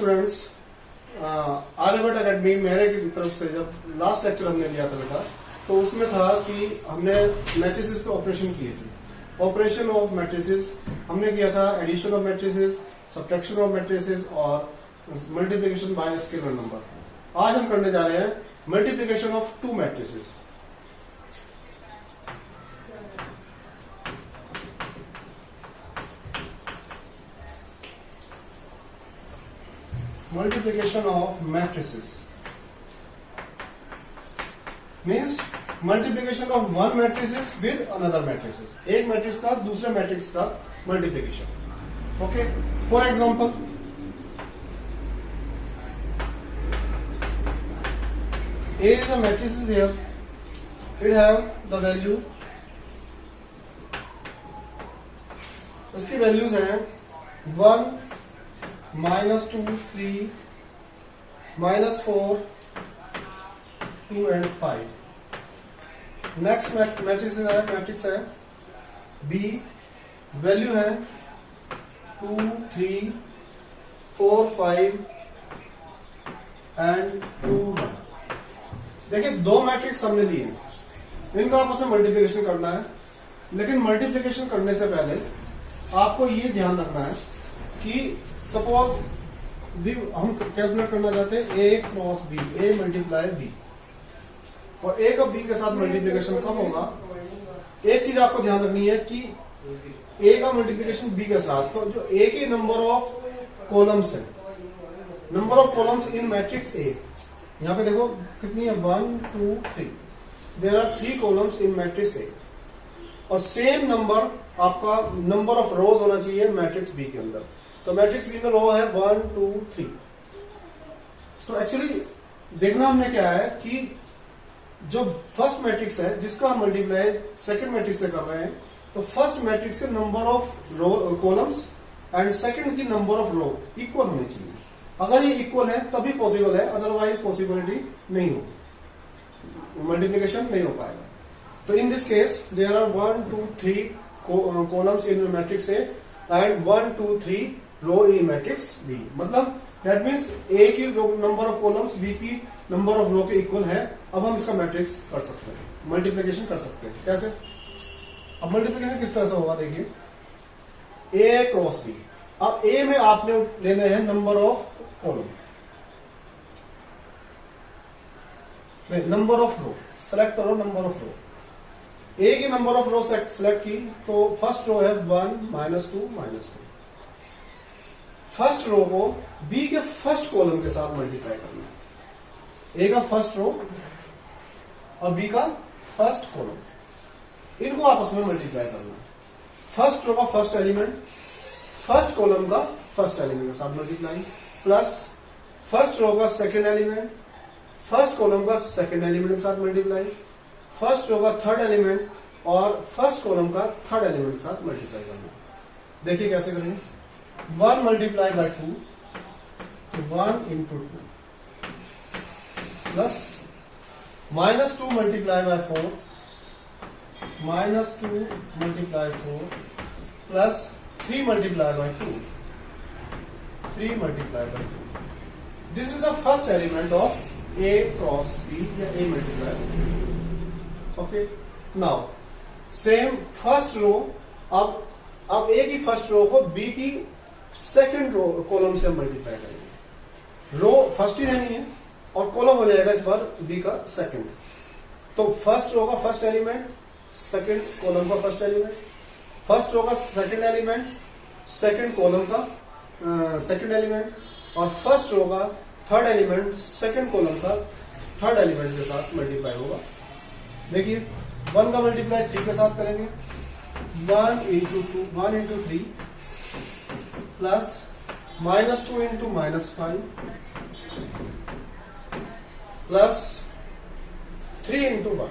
Students, Aryabhata academy मेरे की तरफ से जब लास्ट लेक्चर हमने लिया था बेटा, तो उसमें था कि हमने मैट्रिसेस पे ऑपरेशन किए थे। ऑपरेशन ऑफ मैट्रिसेस हमने किया था, addition of matrices, subtraction of matrices और मल्टीप्लिकेशन बाय स्केलर नंबर। आज हम करने जा रहे हैं multiplication of two matrices. Multiplication of matrices means multiplication of one matrices with another matrices. एक मैट्रिक्स का दूसरे मैट्रिक्स का multiplication. Okay, for example A is a matrix here. It have the value, उसकी वैल्यूज हैं 1, -2, 3, -4, 2 and 5. Next matrix है B, value है 2, 3, 4, 5 and 2, 1। देखिए, दो मैट्रिक्स हमने लिए हैं, इनका आपस में मल्टीप्लिकेशन करना है। लेकिन मल्टीप्लिकेशन करने से पहले आपको ये ध्यान रखना है कि सपोज भी हम कैलकुलेट करना चाहते हैं A cross B, A multiply B, और A का B के साथ मल्टीप्लिकेशन कब होगा। एक चीज आपको ध्यान रखनी है कि A का मल्टीप्लिकेशन B के साथ, तो जो A के नंबर ऑफ कॉलम्स है, number of columns in matrix A, यहाँ पे देखो कितनी है 1, 2, 3, there are 3 columns in matrix A, और सेम नंबर आपका नंबर ऑफ रोज होना चाहिए मैट्रिक्स B के अंदर। तो मैट्रिक्स B में रो है 1, 2, 3। तो एक्चुअली देखना हमने क्या है कि जो फर्स्ट मैट्रिक्स है जिसका हम मल्टीप्लाई सेकंड मैट्रिक्स से कर रहे हैं, तो फर्स्ट मैट्रिक्स के number of row columns and second की नंबर ऑफ रो इक्वल होनी चाहिए। अगर ये इक्वल है तभी पॉसिबल है, अदरवाइज पॉसिबिलिटी नहीं होगी, मल्टीप्लिकेशन नहीं हो पाएगा। तो in this case there are 1, 2, 3 columns in matrix A and 1, 2, 3 row in matrix B. मतलब दैट मीन्स ए की नंबर ऑफ कॉलम्स बी की नंबर ऑफ रो के इक्वल है। अब हम इसका मैट्रिक्स कर सकते हैं, मल्टीप्लिकेशन कर सकते हैं। कैसे? अब मल्टीप्लिकेशन किस तरह से होगा, देखिए ए क्रॉस बी। अब ए में आपने लेने हैं number of column, number of row select करो, नंबर ऑफ रो। ए की नंबर ऑफ रो सेलेक्ट की, तो फर्स्ट रो है 1, -2, -2। फर्स्ट रो को बी के फर्स्ट कॉलम के साथ मल्टीप्लाई करना है। ए का फर्स्ट रो और बी का फर्स्ट कॉलम, इनको आपस में मल्टीप्लाई करना है। फर्स्ट रो का फर्स्ट एलिमेंट फर्स्ट कॉलम का फर्स्ट एलिमेंट के साथ मल्टीप्लाई, प्लस फर्स्ट रो का सेकेंड एलिमेंट फर्स्ट कॉलम का सेकेंड एलिमेंट के साथ मल्टीप्लाई, फर्स्ट रो का थर्ड एलिमेंट और फर्स्ट कॉलम का थर्ड एलिमेंट के साथ मल्टीप्लाई करना। देखिए कैसे करेंगे। 1 मल्टीप्लाई बाय 2, तो 1 into 2, plus -2 multiply by 4, -2 multiply 4, plus 3 multiply by 2, 3 multiply by 2। This is the first element of A cross B या A multiply B। Okay, now same first row, अब A की first row को B की second row column से multiply करेंगे। Row first ही रहनी है और कॉलम हो जाएगा इस बार B का सेकंड। तो फर्स्ट रो का फर्स्ट एलिमेंट, सेकंड कॉलम का फर्स्ट एलिमेंट, फर्स्ट रो का सेकंड एलिमेंट, सेकंड कॉलम का सेकंड एलिमेंट, और फर्स्ट रो का थर्ड एलिमेंट सेकंड कॉलम का थर्ड एलिमेंट के साथ मल्टीप्लाई होगा। देखिए 1 का मल्टीप्लाई 3 के साथ करेंगे, 1 into 2, 1 into 3, plus -2 into -5, plus 3 into 1।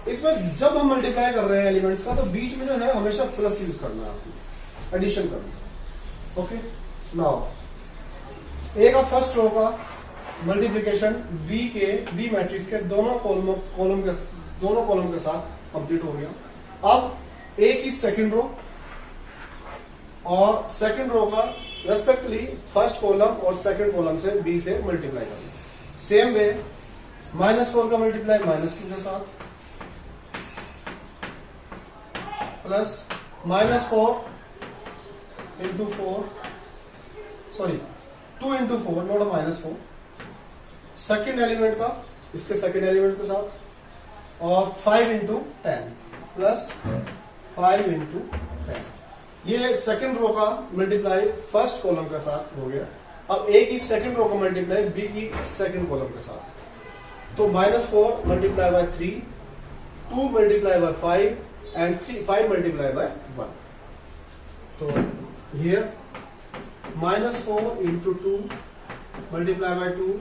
इसमें जब हम मल्टीप्लाई कर रहे हैं एलिमेंट्स का, तो बीच में जो है हमेशा प्लस यूज करना है, आपको एडिशन करना। ओके, नाउ ए का फर्स्ट रो का मल्टीप्लिकेशन बी मैट्रिक्स के दोनों कॉलम के साथ कंप्लीट हो गया। अब ए की सेकंड रो और सेकंड रो का रेस्पेक्टिवली फर्स्ट कॉलम और सेकंड कॉलम से बी से मल्टीप्लाई करना। सेम वे -4 का मल्टीप्लाई -2 के साथ, plus -4 into 4, sorry 2 into 4 not -4, second element का इसके सेकेंड एलिमेंट के साथ, और 5 इंटू 10 प्लस 5 इंटू 10। ये सेकेंड रो का मल्टीप्लाई फर्स्ट कॉलम के साथ हो गया। अब ए की सेकेंड रो का मल्टीप्लाई बी की सेकेंड कॉलम के साथ, तो -4 multiply by 3, 2 multiply by 5 and 5 multiply by 1। तो here -4 into 2 multiply by 2,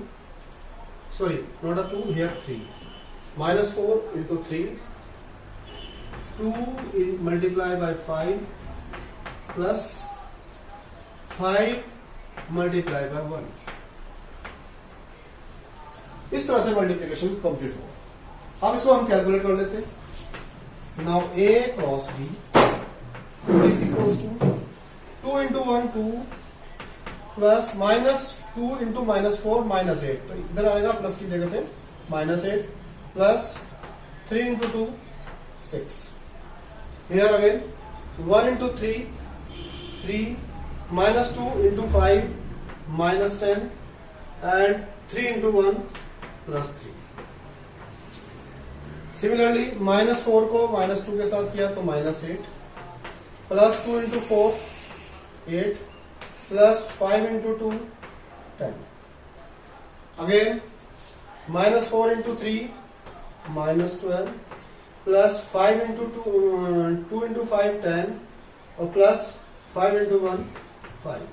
sorry not a 2 here 3, -4 into 3, 2 multiply by 5 plus 5 multiply by 1। इस तरह से मल्टीप्लिकेशन कंप्लीट हो। अब इसको हम कैलकुलेट कर लेते हैं। Now a cross b is equals to 2 into 1 2 plus -2 into -4 -8, तो इधर आएगा प्लस की जगह पे -8 plus 3 into 2 6, here again 1 into 3 3, -2 into 5 -10 and 3 into 1 +3। Similarly -4 को -2 के साथ किया तो -8 plus 2 into 4 8 plus 5 into 2 10, again -4 into 3 -12 plus 5 into 2 into 5 10 और प्लस 5 इंटू 1 5।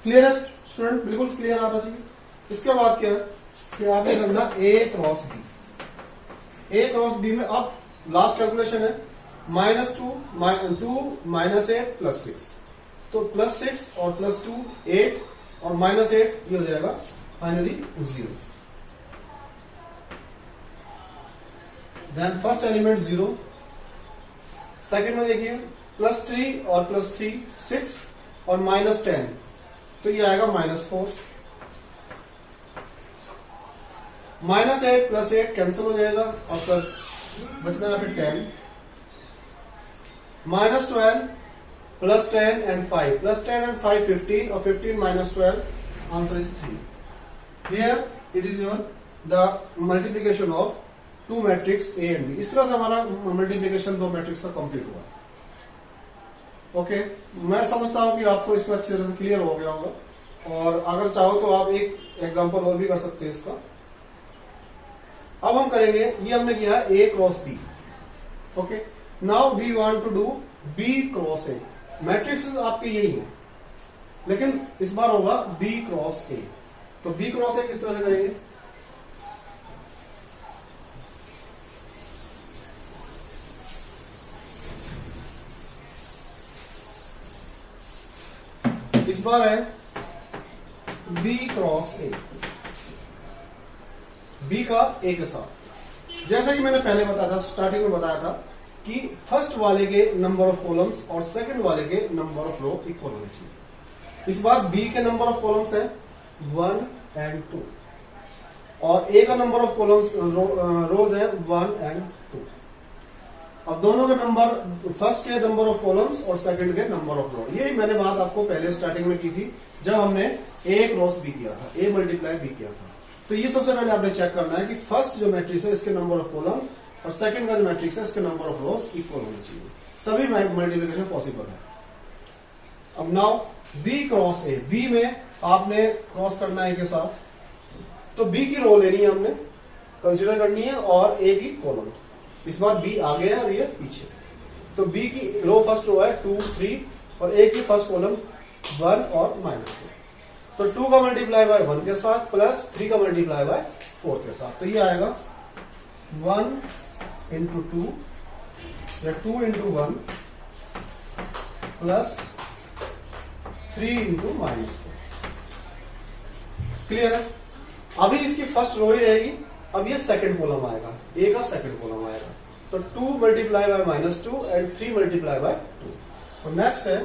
क्लियर है स्टूडेंट? बिल्कुल क्लियर आना चाहिए। इसके बाद क्या कि आपने करना ए क्रॉस बी। ए क्रॉस बी में अब लास्ट कैलकुलेशन है -2 -8 प्लस 6, तो +6 और +2 8 और -8 ये हो जाएगा finally 0। Then first element 0, second में देखिए +3 और +3 6 और -10, तो ये आएगा -4, -8 प्लस 8 कैंसिल हो जाएगा और प्लस बचना यहाँ पे 10, -12 प्लस 10 एंड 5 प्लस 10 एंड 5 15 और 15 -12 answer is 3। Here it is your the multiplication of two matrix A and B. इस तरह से हमारा मल्टीप्लीकेशन दो मैट्रिक्स का कंप्लीट हुआ। ओके, मैं समझता हूं कि आपको इसमें अच्छी तरह से क्लियर हो गया होगा, और अगर चाहो तो आप एक एग्जांपल और भी कर सकते हैं इसका। अब हम करेंगे, ये हमने किया A cross B. Okay, now we want to do B cross A. Matrix आपके यही है, लेकिन इस बार होगा बी क्रॉस ए। तो बी क्रॉस ए किस तरह से करेंगे? इस बार है बी क्रॉस ए, बी का ए के साथ। जैसा कि मैंने पहले बताया था, स्टार्टिंग में बताया था कि फर्स्ट वाले के नंबर ऑफ कॉलम्स और सेकंड वाले के नंबर ऑफ रो इक्वल होने चाहिए। इस बार बी के नंबर ऑफ कॉलम्स है 1 एंड 2 और ए का नंबर ऑफ कॉलम्स रोज है 1 एंड 2। अब दोनों के नंबर, फर्स्ट के नंबर ऑफ कॉलम्स और सेकंड के नंबर ऑफ रो, यही मैंने बात आपको पहले स्टार्टिंग में की थी जब हमने ए क्रॉस बी किया था, ए मल्टीप्लाई बी किया था। तो ये सबसे पहले आपने चेक करना है कि फर्स्ट जो मैट्रिक्स है इसके नंबर ऑफ कॉलम्स और सेकंड का जो मैट्रिक्स है इसके नंबर ऑफ रोज इक्वल होने चाहिए, तभी मल्टीप्लिकेशन पॉसिबल है। अब now B cross A, B में आपने क्रॉस करना है ए के साथ, तो बी की रो लेनी है हमने, कंसीडर करनी है, और ए की कॉलम। इस बार बी आगे है और ये पीछे, तो बी की रो फर्स्ट रो है 2 3 और ए की फर्स्ट कॉलम 1 और -2। तो 2 का मल्टीप्लाई बाय 1 के साथ प्लस 3 का मल्टीप्लाई बाय 4 के साथ, तो ये आएगा 1 इंटू 2 या 2 इंटू 1 प्लस 3 इंटू -4। क्लियर है? अभी इसकी फर्स्ट रो ही रहेगी, अब ये सेकंड कॉलम आएगा, ए का सेकंड कॉलम आएगा, तो 2 multiply by -2 and 3 multiply by 2। तो नेक्स्ट है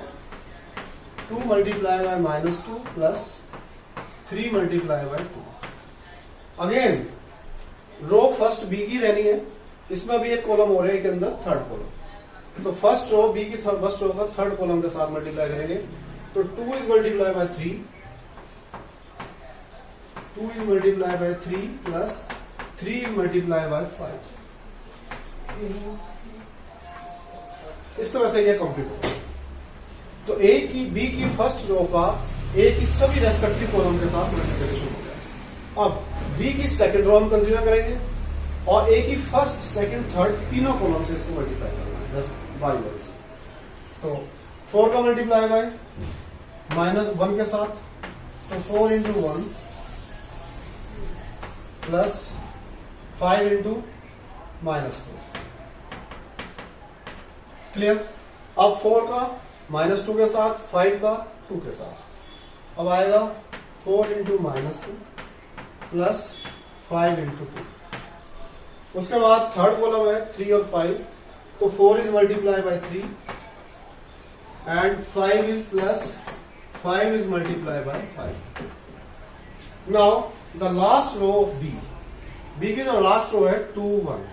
2 multiply by -2 plus 3 multiply by 2। Again row first B की रहनी है, इसमें भी एक कॉलम हो रहा है के अंदर थर्ड कॉलम, तो फर्स्ट रो बी की फर्स्ट रो का थर्ड कॉलम के साथ मल्टीप्लाई करेंगे। तो 2 is multiply by 3, 2 is multiply by 3 plus 3 is multiply by 5। इस तरह से ये कंप्लीट होगा। तो ए की बी की फर्स्ट रो का ए की सभी रेस्पेक्टिव कॉलम के साथ मल्टीप्लिकेशन हो गया। अब बी की सेकंड रो हम कंसीडर करेंगे और ए की फर्स्ट सेकंड थर्ड तीनों कॉलम से इसको मल्टीप्लाई करना है बस बारी बारी से। तो 4 का मल्टीप्लाई बाय -1 के साथ, तो 4 इंटू 1 प्लस 5 इंटू -4। क्लियर? अब 4 का -2 के साथ, 5 का 2 के साथ, अब आएगा 4 इंटू -2 प्लस 5 इंटू 2। उसके बाद थर्ड कॉलम है 3 और 5, तो 4 is multiply by 3 and 5 is plus 5 is multiply by 5। Now the last row of B, B की जो लास्ट रो है 2 1,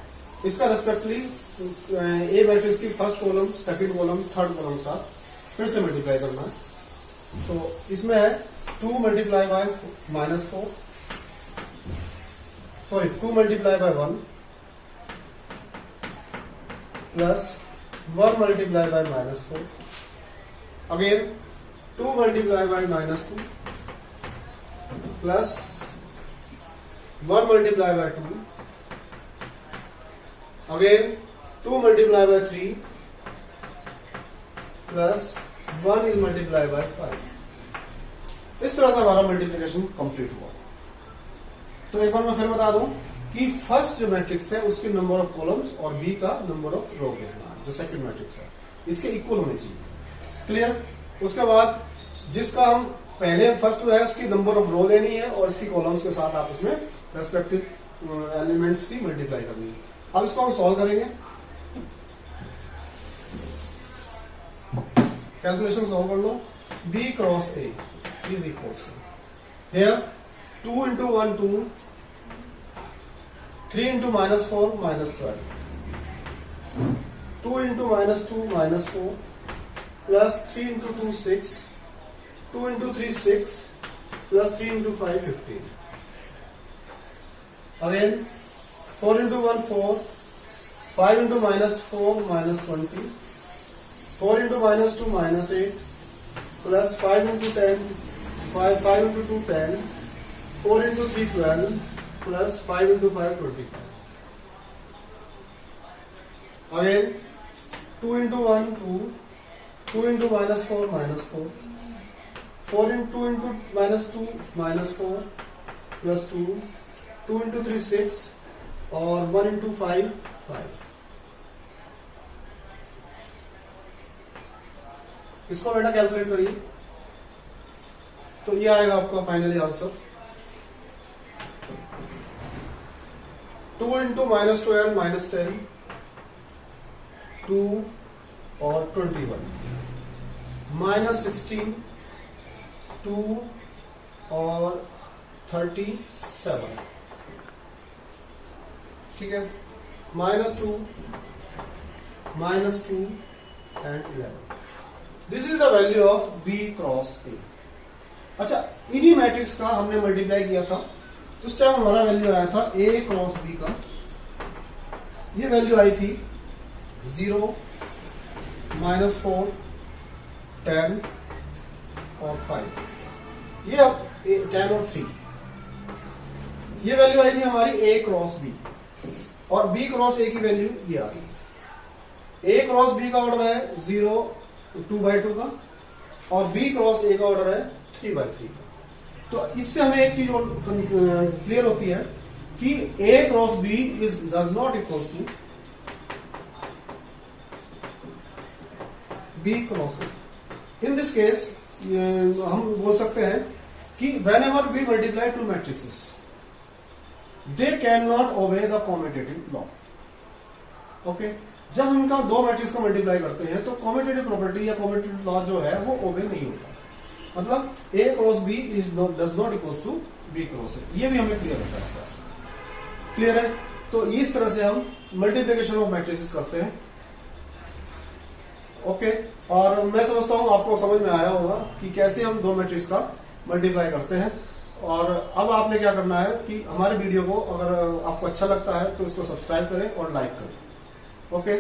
इसका रेस्पेक्टिवली ए मैट्रिक्स की first column, second column, third column के साथ फिर से मल्टीप्लाई करना है। तो इसमें है 2 multiply by -4, sorry 2 multiply bye 1 plus 1 multiply by -4, again 2 multiply by -2 plus 1 multiply by 2, again 2 multiply by 3 plus 1 is multiply by 5। इस तरह से हमारा मल्टीप्लिकेशन कंप्लीट हुआ। तो एक बार मैं फिर बता दूं कि फर्स्ट जो मैट्रिक्स है उसके नंबर ऑफ कॉलम्स और बी का नंबर ऑफ रो देखना है, जो सेकंड मैट्रिक्स है इसके इक्वल होने चाहिए। क्लियर? उसके बाद जिसका हम पहले फर्स्ट है उसकी नंबर ऑफ रो देनी है और इसकी कॉलम्स के साथ आप उसमें रेस्पेक्टिव एलिमेंट्स की मल्टीप्लाई करनी है। अब इसको हम सॉल्व करेंगे, कैलकुलेशन सॉल्व कर लो। B cross A is equals to here 2 into 1 2, 3 into -4 -12, 2 into -2 -4 plus 3 into 2 6, 2 into 3 6 plus 3 into 5 15, again 4 into 1 4, 5 into -4 -20, 4 into -2 -8 plus 5 into 10, 5 into 2 10, 4 into 3 12 plus 5 into 5 25. Again 2 into 1 2, 2 into -4 -4, 4 into 2 into -2 -4 plus 2, 2 into 3 6 और 1 into 5 5। इसको बेटा calculate करिए तो ये आएगा आपका finally answer 2 into -12 -10, 2 और 21, -16, 2 और 37, ठीक है, -2 and 11। This is the value of B cross A. अच्छा, इन्हीं मैट्रिक्स का हमने मल्टीप्लाई किया था, तो उस टाइम हमारा वैल्यू आया था ए क्रॉस बी का, ये वैल्यू आई थी 0 -4 10 और 5, ये अब 10 और 3, ये वैल्यू आई थी हमारी ए क्रॉस बी, और बी क्रॉस ए की वैल्यू ये आ गई। ए क्रॉस बी का ऑर्डर है 0 2/2 का, और बी क्रॉस ए का ऑर्डर है 3/3 का। तो इससे हमें एक चीज और क्लियर होती है कि A cross B does not equals to B cross A. In this case हम बोल सकते हैं कि whenever we multiply two matrices they can not obey the commutative law. Okay, जब हम इनका दो मैट्रिक्स का मल्टीप्लाई करते हैं तो कॉम्यूटेटिव प्रॉपर्टी या कॉम्यूटेटिव लॉ जो है वो ओबे नहीं होता, मतलब A cross B does not equals to B cross A। ये भी हमें क्लियर होता है, क्लियर है। तो इस तरह से हम मल्टीप्लिकेशन ऑफ मैट्रिसेस करते हैं। ओके, और मैं समझता हूं आपको समझ में आया होगा कि कैसे हम दो मैट्रिक्स का मल्टीप्लाई करते हैं। और अब आपने क्या करना है कि हमारे वीडियो को अगर आपको अच्छा लगता है तो इसको सब्सक्राइब करें और लाइक करें। ओके।